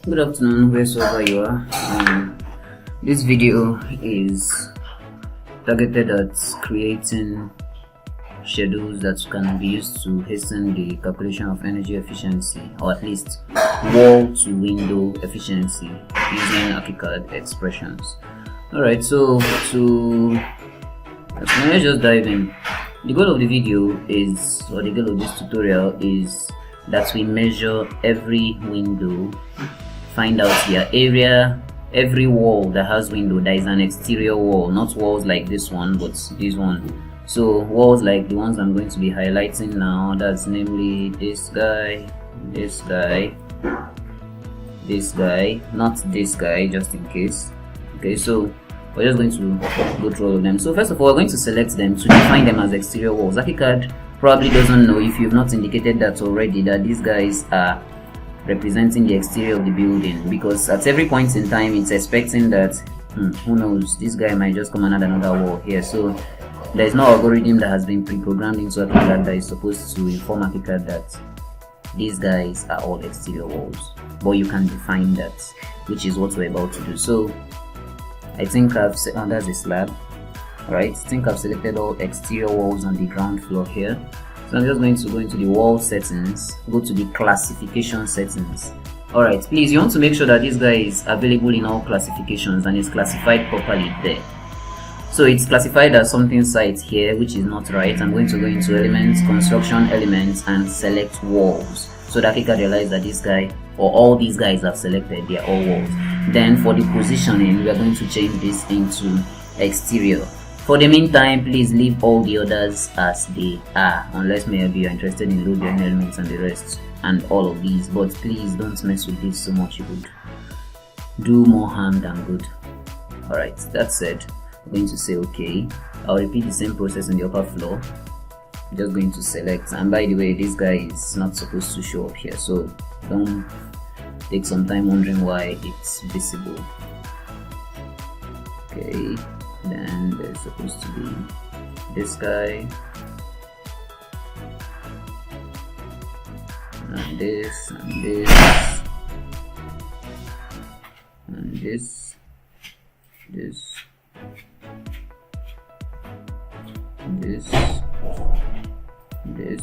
Good afternoon, wherever you are. This video is targeted at creating schedules that can be used to hasten the calculation of energy efficiency, or at least wall-to-window efficiency using Archicad expressions. Alright, so let's just dive in. The goal of the video is, or the goal of this tutorial is that we measure every window, find out their area. Every wall that has window, that is an exterior wall, not walls like this one, but this one. So walls like the ones I'm going to be highlighting now, that's namely this guy, this guy, this guy, not this guy, just in case. Okay, so we're just going to go through all of them. So first of all, we're going to select them to define them as exterior walls. Archicad probably doesn't know, if you've not indicated that already, that these guys are representing the exterior of the building, because at every point in time it's expecting that who knows, this guy might just come and add another wall here. So there is no algorithm that has been pre-programmed into Archicad that is supposed to inform Archicad that these guys are all exterior walls, but you can define that, which is what we're about to do. So I think I've set that's a slab. Alright, I think I've selected all exterior walls on the ground floor here. So I'm just going to go into the wall settings, go to the classification settings. Alright, please, you want to make sure that this guy is available in all classifications and is classified properly there. So it's classified as something site here, which is not right. I'm going to go into elements, construction elements, and select walls, so that I can realize that this guy, or all these guys I've selected, they are all walls. Then for the positioning, we are going to change this into exterior. For the meantime, please leave all the others as they are, unless maybe you're interested in load join elements and the rest and all of these. But please don't mess with this so much, you would do more harm than good. Alright, that said, I'm going to say OK. I'll repeat the same process on the upper floor. I'm just going to select, and by the way, this guy is not supposed to show up here, so don't take some time wondering why it's visible. Okay. Then there's supposed to be this guy, and this, and this, and this, this, this,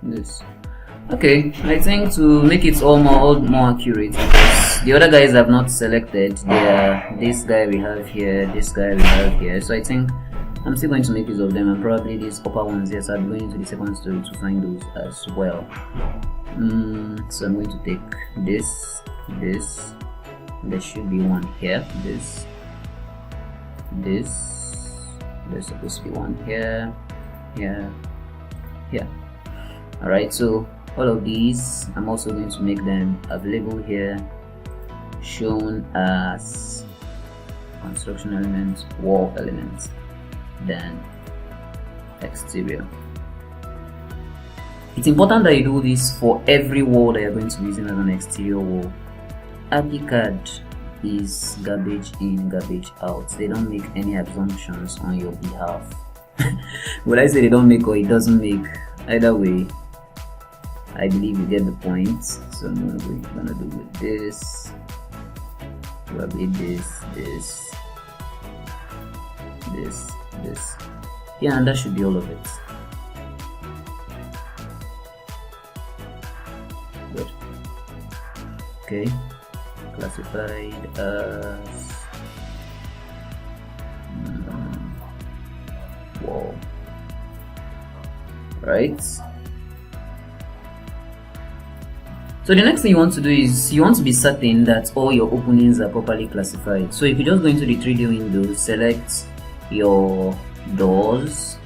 this. Okay, I think to make it all more accurate, because the other guys have not selected, they are this guy we have here, this guy we have here, so I think I'm still going to make use of them, and probably these upper ones here, so I'm going to the second story to find those as well. So I'm going to take this, there should be one here, this, there's supposed to be one here, here. Alright, so all of these, I'm also going to make them available here, shown as construction elements, wall elements, then exterior. It's important that you do this for every wall that you're going to be using as an exterior wall. Archicad is garbage in, garbage out. They don't make any assumptions on your behalf. Would I say they don't make or it doesn't make? Either way, I believe you get the point. So I'm gonna do with this, probably this. Yeah, and that should be all of it. Good. Okay, classified as wall. Right. So the next thing you want to do is you want to be certain that all your openings are properly classified. So if you just go into the 3D window, select your doors,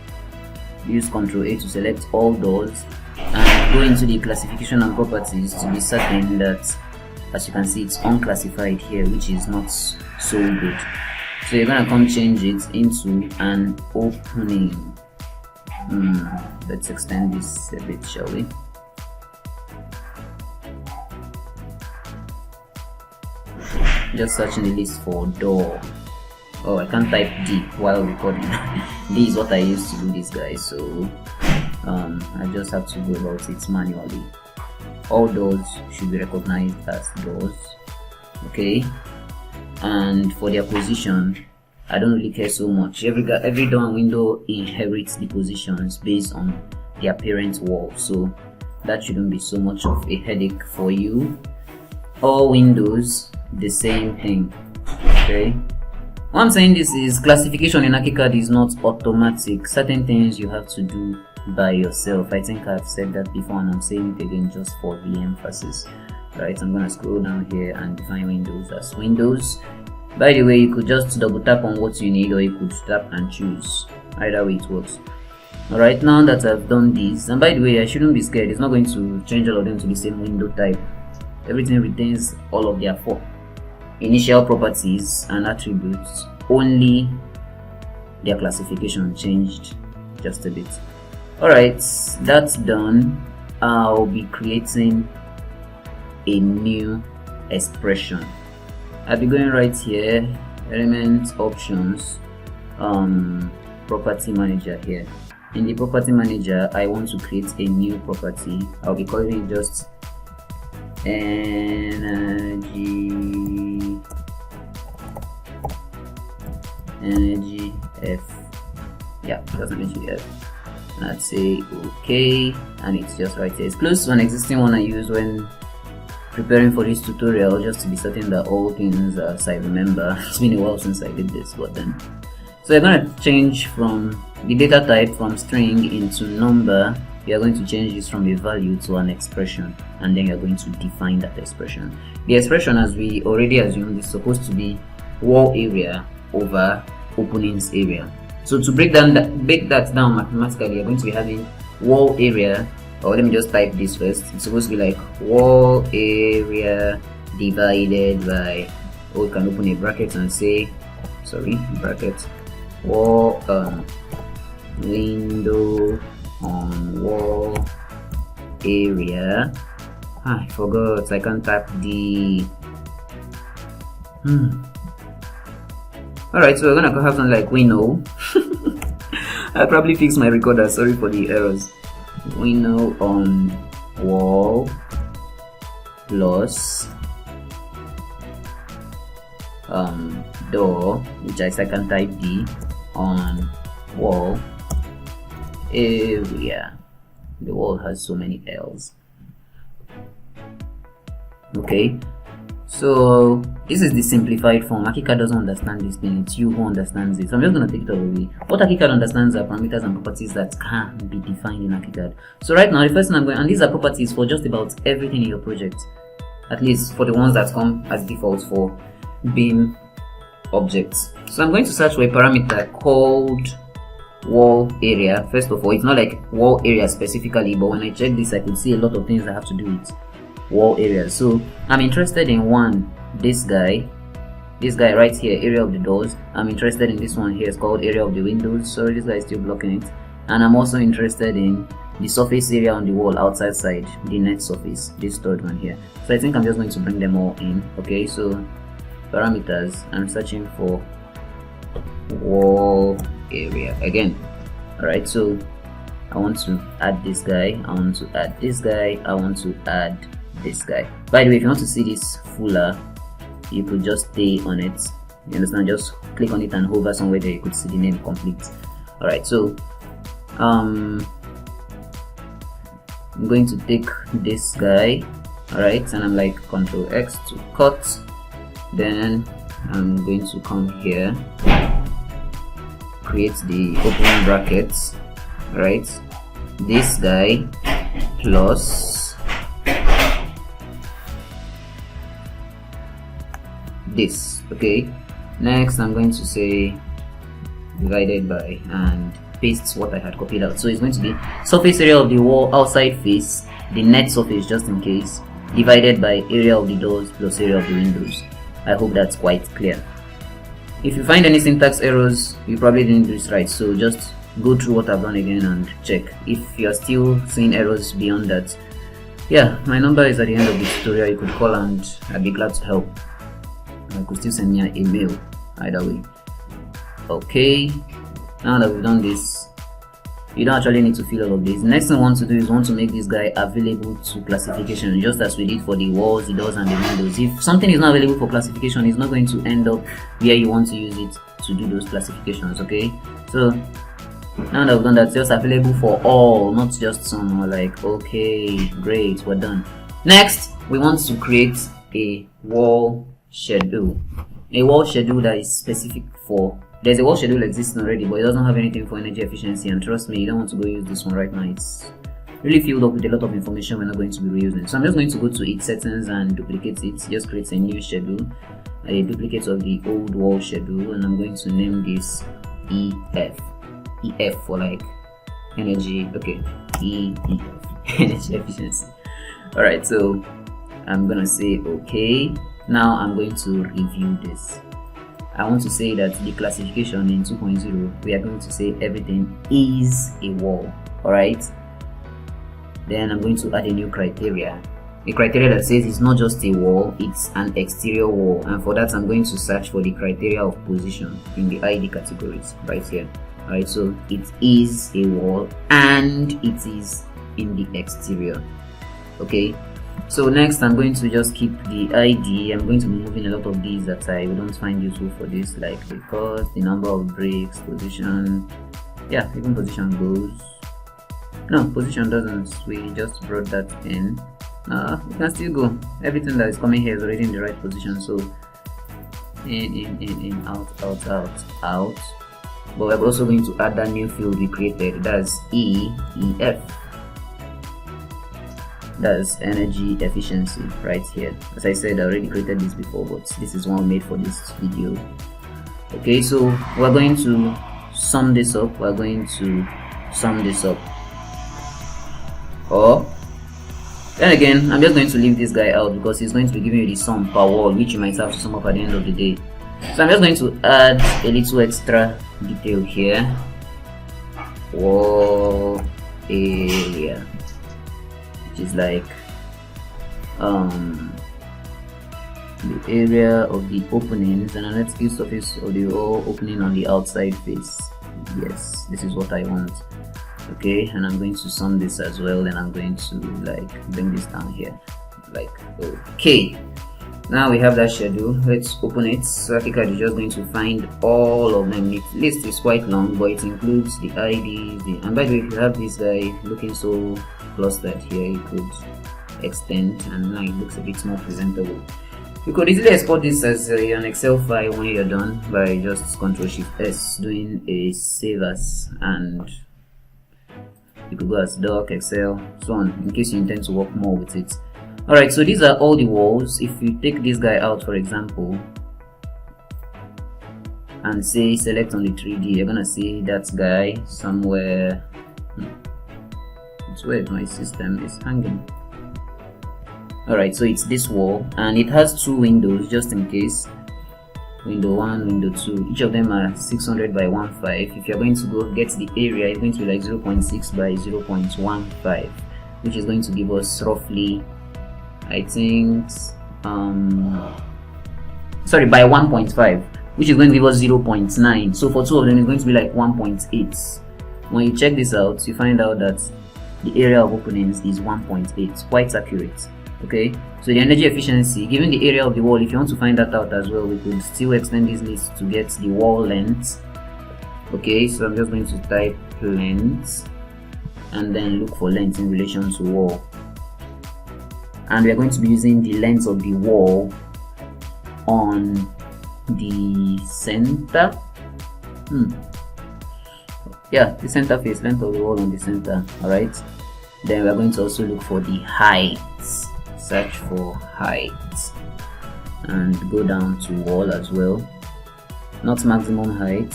use Ctrl A to select all doors, and go into the classification and properties to be certain that, as you can see, it's unclassified here, which is not so good. So you're gonna come change it into an opening. Let's extend this a bit, shall we? Just searching the list for door. Oh, I can't type D while recording. D is what I used to do this, guys, so I just have to go about it manually. all doors should be recognized as doors. Okay, and for their position, I don't really care so much. Every door and window inherits the positions based on their parent wall, so that shouldn't be so much of a headache for you. All windows, the same thing. Okay, what I'm saying this is classification in Archicad is not automatic. Certain things you have to do by yourself. I think I've said that before and I'm saying it again just for the emphasis. Right, I'm gonna scroll down here and define windows as windows. By the way, you could just double tap on what you need, or you could tap and choose. Either way it works. Alright, now that I've done this, and by the way, I shouldn't be scared. It's not going to change all of them to the same window type. Everything retains all of their four initial properties and attributes, only their classification changed just a bit. Alright, that's done. I'll be creating a new expression. I'll be going right here, element options, property manager here. In the property manager, I want to create a new property. I'll be calling it just energy F. Yeah, just energy F. And I'd say okay, and it's just right here. It's close to an existing one I use when preparing for this tutorial, just to be certain that all things as I remember. It's been a while since I did this, but then. So you're going to change from the data type from string into number. You're going to change this from a value to an expression, and then you're going to define that expression. The expression, as we already assumed, is supposed to be wall area over openings area. So to break that down mathematically, you're going to be having wall area, or let me just type this first. It's supposed to be like wall area divided by, or you can open a bracket and say, bracket, wall window on wall area. I forgot, I can't type the Alright, so we're gonna have something like we know. I'll probably fix my recorder, sorry for the errors. We know on wall plus door, which I can type D, on wall area. The wall has so many L's. Okay, so this is the simplified form. Archicad doesn't understand this thing, it's you who understands it. So I'm just going to take it all away. What Archicad understands are parameters and properties that can be defined in Archicad. So right now, the first thing I'm going, and these are properties for just about everything in your project, at least for the ones that come as defaults for Beam objects. So I'm going to search for a parameter called wall area. First of all, it's not like wall area specifically, but when I check this, I could see a lot of things that have to do with wall area. So I'm interested in one, this guy right here, area of the doors. I'm interested in this one here, it's called area of the windows. Sorry, this guy is still blocking it. And I'm also interested in the surface area on the wall outside side, the net surface, this third one here. So I think I'm just going to bring them all in. Okay, so parameters, I'm searching for wall area again. Alright, so I want to add this guy, I want to add this guy, I want to add this guy. By the way, if you want to see this fuller, you could just stay on it. You understand? Just click on it and hover somewhere there, you could see the name complete. Alright, so I'm going to take this guy, alright, and I'm like Ctrl X to cut. Then I'm going to come here, create the open brackets, right? This guy plus this. Okay, next I'm going to say divided by and paste what I had copied out. So it's going to be surface area of the wall outside face, the net surface just in case, divided by area of the doors plus area of the windows. I hope that's quite clear. If you find any syntax errors, you probably didn't do this right, so just go through what I've done again and check. If you're still seeing errors beyond that, yeah, my number is at the end of the tutorial. You could call and I'd be glad to help. You could still send me an email, either way. Okay, now that we've done this, You don't actually need to fill all of this. The next thing I want to do is want to make this guy available to classification, just as we did for the walls, the doors, and the windows. If something is not available for classification, it's not going to end up where you want to use it to do those classifications. Okay, so now that we've done that, it's just available for all, not just some. We're like, okay, great, we're done. Next, we want to create a wall schedule. A wall schedule that is specific for. There's a wall schedule existing already, but it doesn't have anything for energy efficiency, and trust me, you don't want to go use this one right now. It's really filled up with a lot of information we're not going to be reusing. So I'm just going to go to its settings and duplicate it. Just create a new schedule, a duplicate of the old wall schedule, and I'm going to name this EF. EF for like energy. Okay, EF, energy efficiency. Alright, so I'm gonna say okay. Now I'm going to review this. I want to say that the classification in 2.0, we are going to say everything is a wall. Alright, then I'm going to add a new criteria, a criteria that says it's not just a wall, it's an exterior wall, and for that I'm going to search for the criteria of position in the ID categories right here. Alright, so it is a wall and it is in the exterior. Okay, so next I'm going to just keep the ID. I'm going to be moving a lot of these that I don't find useful for this, like the cost, the number of bricks, position. Yeah, even position goes. No, position doesn't. We just brought that in. We can still go. Everything that is coming here is already in the right position. So in, out. But we're also going to add that new field we created. That's EF. That's energy efficiency right here. As I said, I already created this before, but this is one made for this video. Okay, so we're going to sum this up. Or then again, I'm just going to leave this guy out because he's going to be giving you the sum per wall, which you might have to sum up at the end of the day. So I'm just going to add a little extra detail here. Wall area, which is like the area of the openings and an electrical surface of the wall opening on the outside face. Yes, this is what I want. Okay, and I'm going to sum this as well, and I'm going to like bring this down here, like okay. Now we have that schedule. Let's open it. So Archicad is just going to find all of them. The list is quite long, but it includes the IDs. And by the way, if you have this guy looking so clustered here, you could extend, and now it looks a bit more presentable. You could easily export this as an Excel file when you're done by just Ctrl+Shift+S, doing a save as, and you could go as doc, Excel, so on, in case you intend to work more with it. Alright, so these are all the walls. If you take this guy out, for example, and say select on the 3D, you're gonna see that guy somewhere. It's where my system is hanging. Alright, so it's this wall, and it has two windows just in case. Window 1, window 2. Each of them are 600 by 1.5. If you're going to go get the area, it's going to be like 0.6 by 0.15, which is going to give us roughly, I think, sorry, by 1.5, which is going to give us 0.9. So for two of them, it's going to be like 1.8. When you check this out, you find out that the area of openings is 1.8, quite accurate. Okay, so the energy efficiency given the area of the wall, if you want to find that out as well, we could still extend this list to get the wall length. Okay, so I'm just going to type length and then look for length in relation to wall, and we are going to be using the length of the wall on the center. Yeah, the center face, length of the wall on the center. All right, then we are going to also look for the height. Search for height and go down to wall as well, not maximum height,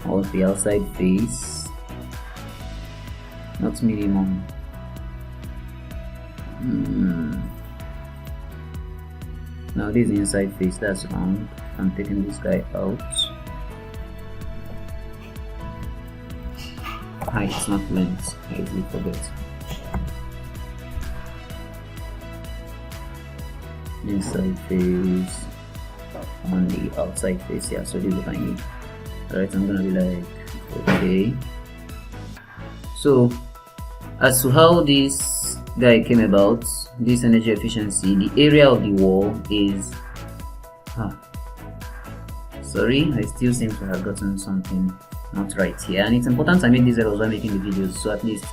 or the outside face, not minimum. Now this inside face, that's wrong. I'm taking this guy out. Height, not length. I usually forget. Inside face on the outside face. Yeah, so this is what I need. Alright, I'm gonna be like Okay, so as to how this guy came about, this energy efficiency, the area of the wall is sorry, I still seem to have gotten something not right here, and it's important I make these errors while making the videos, so at least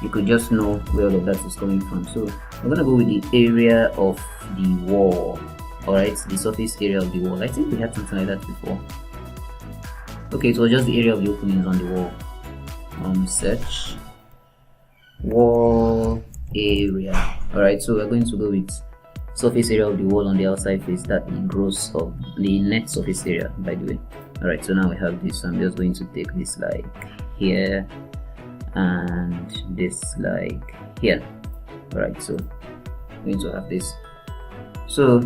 you could just know where all of that is coming from. So we're gonna go with the area of the wall. Alright, the surface area of the wall. I think we had something like that before. Okay, it was just the area of the openings on the wall. Search wall area. Alright, so we're going to go with surface area of the wall on the outside face, that the gross of the net surface area, by the way. Alright, so now we have this. So I'm just going to take this like here and this like here. Alright, so I'm going to have this. So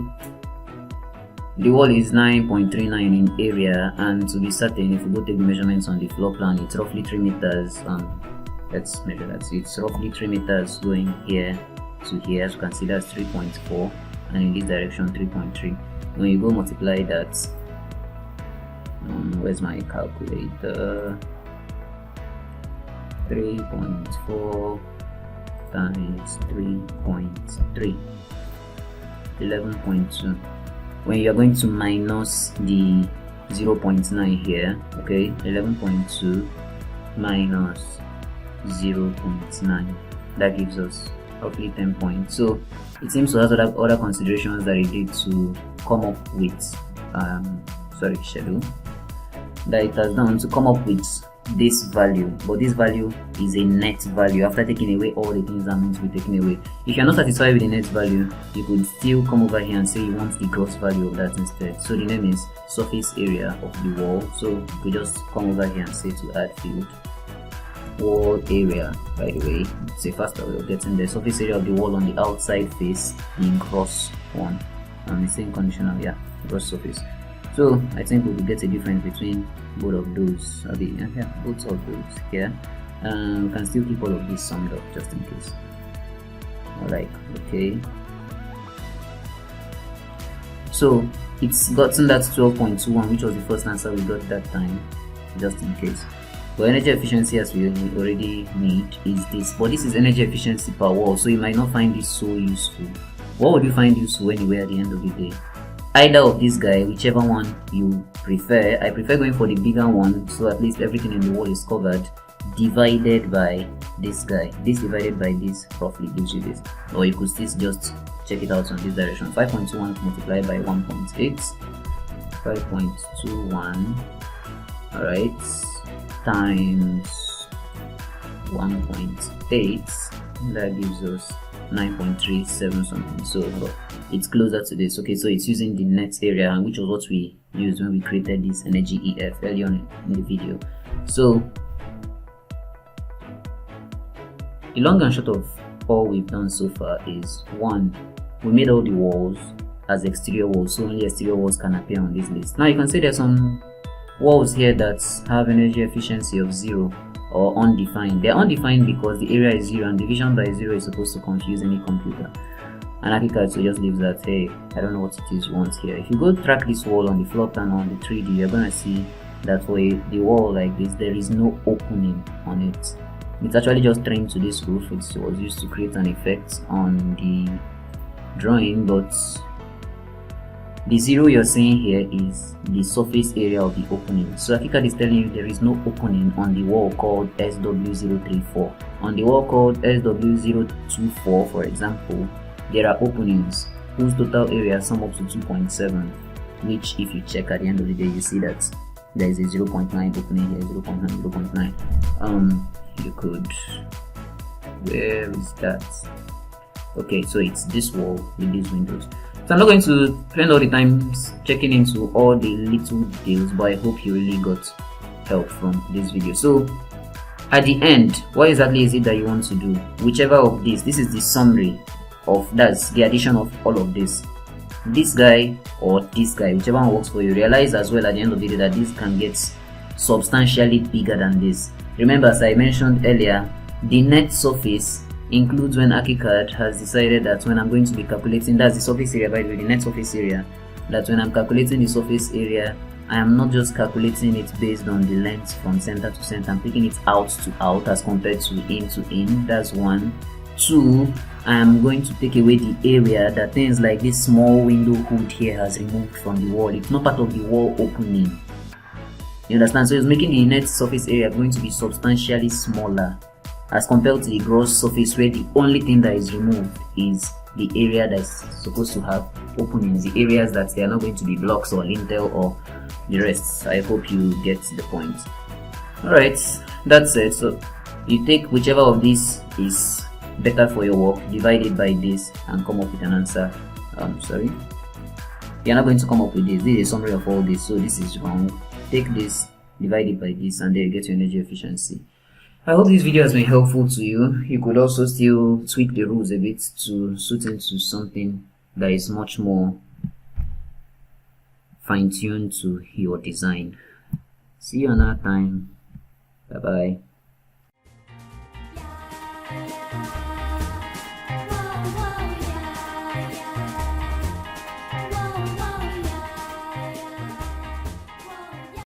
the wall is 9.39 in area, and to be certain, if we go take the measurements on the floor plan, it's roughly 3 meters. Let's measure that. So it's roughly 3 meters going here to here. As you can see, that's 3.4, and in this direction 3.3. When you go multiply that, where's my calculator? 3.4 times 3.3, 11.2. When you are going to minus the 0.9 here, okay, 11.2 minus 0.9, that gives us roughly 10 points. So it seems to have other considerations that it did to come up with schedule, that it has done to come up with this value, but this value is a net value after taking away all the things that are meant to be taken away. If you're not satisfied with the net value, you could still come over here and say you want the gross value of that instead. So the name is surface area of the wall, so you could just come over here and say to add field wall area. By the way, it's a faster way of getting the surface area of the wall on the outside face, the gross one, and the same conditional, yeah, gross surface. So I think we will get a difference between both of those, both of those here. We can still keep all of this summed up just in case. Alright, okay. So it's gotten that 12.21, which was the first answer we got that time, just in case. But energy efficiency, as we already need, is this. But this is energy efficiency per wall, so you might not find this so useful. What would you find useful anyway at the end of the day? Either of this guy, whichever one you prefer. I prefer going for the bigger one, so at least everything in the wall is covered, divided by this guy. This divided by this roughly gives you this. Or you could still just check it out on this direction. 5.21 multiplied by 1.8, 5.21, alright, times 1.8, that gives us 9.37 something. So it's closer to this. Okay, so it's using the net area, which was what we used when we created this energy EF earlier on in the video. So the long and short of all we've done so far is, one, we made all the walls as exterior walls, so only exterior walls can appear on this list. Now you can see there's some walls here that have energy efficiency of 0 or undefined. They're undefined because the area is 0, and division by 0 is supposed to confuse any computer. And Archicad so just leaves that, hey, I don't know what it is you want here. If you go track this wall on the floor plan or on the 3D, you're gonna see that for the wall like this, there is no opening on it. It's actually just trained to this roof. It was used to create an effect on the drawing, but the 0 you're seeing here is the surface area of the opening. So Archicad is telling you there is no opening on the wall called SW034. On the wall called SW024, for example, there are openings whose total area sum up to 2.7, which if you check at the end of the day, you see that there is a 0.9 opening here, 0.9, 0.9. You could, where is that? Okay, so it's this wall with these windows. So I'm not going to spend all the time checking into all the little details, but I hope you really got help from this video. So at the end, what exactly is it that you want to do? Whichever of these, this is the summary of, that's the addition of all of this. This guy or this guy, whichever one works for you. Realize as well at the end of the day that this can get substantially bigger than this. Remember, as I mentioned earlier, the net surface includes when Archicad has decided that when I'm going to be calculating, that's the surface area by the way, the net surface area, that when I'm calculating the surface area I am not just calculating it based on the length from center to center. I'm taking it out to out as compared to in to in. That's 1. 2, I am going to take away the area that things like this small window hood here has removed from the wall. It's not part of the wall opening. You understand? So it's making the net surface area going to be substantially smaller as compared to the gross surface, where the only thing that is removed is the area that's supposed to have openings, the areas that they are not going to be blocks or lintel or the rest. I hope you get the point. Alright, that's it. So you take whichever of these is better for your work, divide it by this, and come up with an answer. Sorry, you're not going to come up with this. This is a summary of all this, so this is wrong. Take this, divide it by this, and then you get your energy efficiency. I hope this video has been helpful to you. You could also still tweak the rules a bit to suit into something that is much more fine-tuned to your design. See you another time. Bye bye.